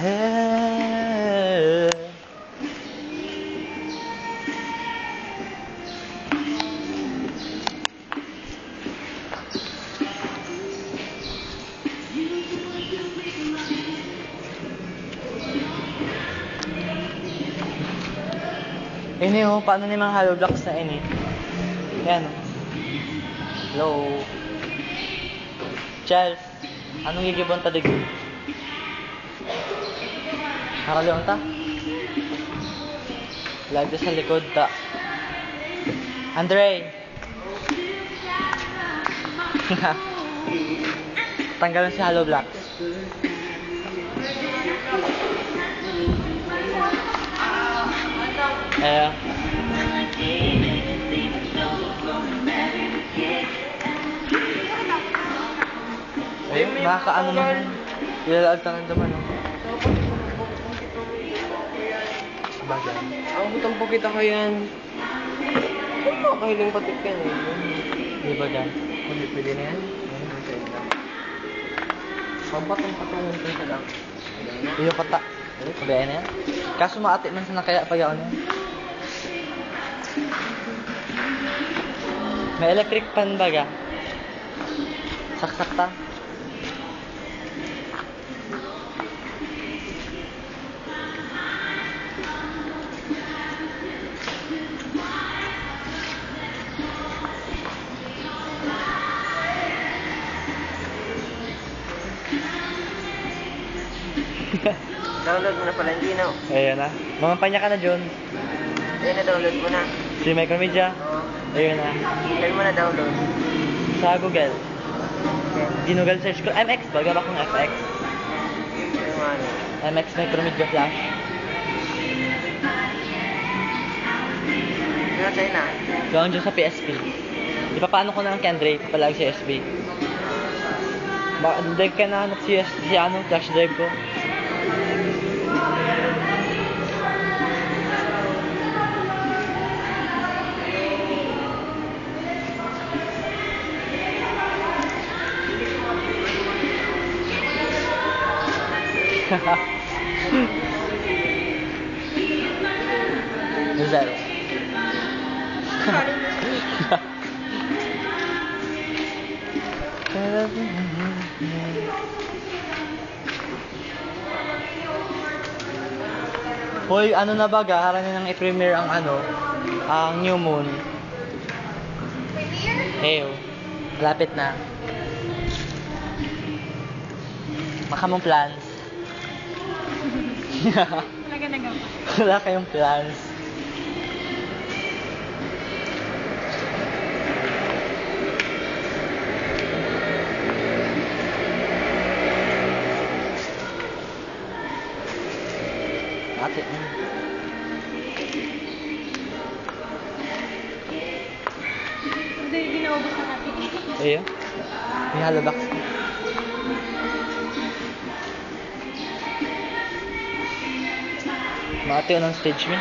Ini oh, paano ni mga hollow blocks na ini? Yan. Hello. Chels, anong gigibon ta digdo? Nakaliwan ta? Lagi sa likod ta. Andre! Tanggalan si hollow blocks. Ayan. Ayun, nakakaano naman. Ilalagtangan naman. Bagay. Ang butang po kita ko yan. Ano ba kahiling patik yan eh? Di ba dyan? Hindi pwede na yan. Pampatong-patong ko sa lang. Iyo kata. Sabihin na yan. Kaso maati man sa nakaya pag ako niya. May electric pan baga. Saksak ta. Download mo na pala, hindi na. Ayun na. Mamapanya ka na, John. Ayun na, download mo na. Si Micromedia. Oo. Ayun na. Saan mo na download? Sa Google. Okay. Ginugol search ko. MX. Baga ba kong FX? Ayun mo ano. MX Micromedia Flash. Ano tayo na? Gawin dyan sa PSP. Ipapaano ko na lang kay Andre. Papalag sa USB. Drive ka na hanap si ano, flash drive ko. Zero. Hoy, ano na ba? Gahara na nang i-premiere ang ano, ang New Moon. Heyo. Malapit na. Makamong plans. Wala ka nagawa. Wala kayong plans. Ate. Hindi naubos na natin. Ayun. May halabak. Maati ng stage me.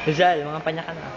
Rizal, mga panya ka na.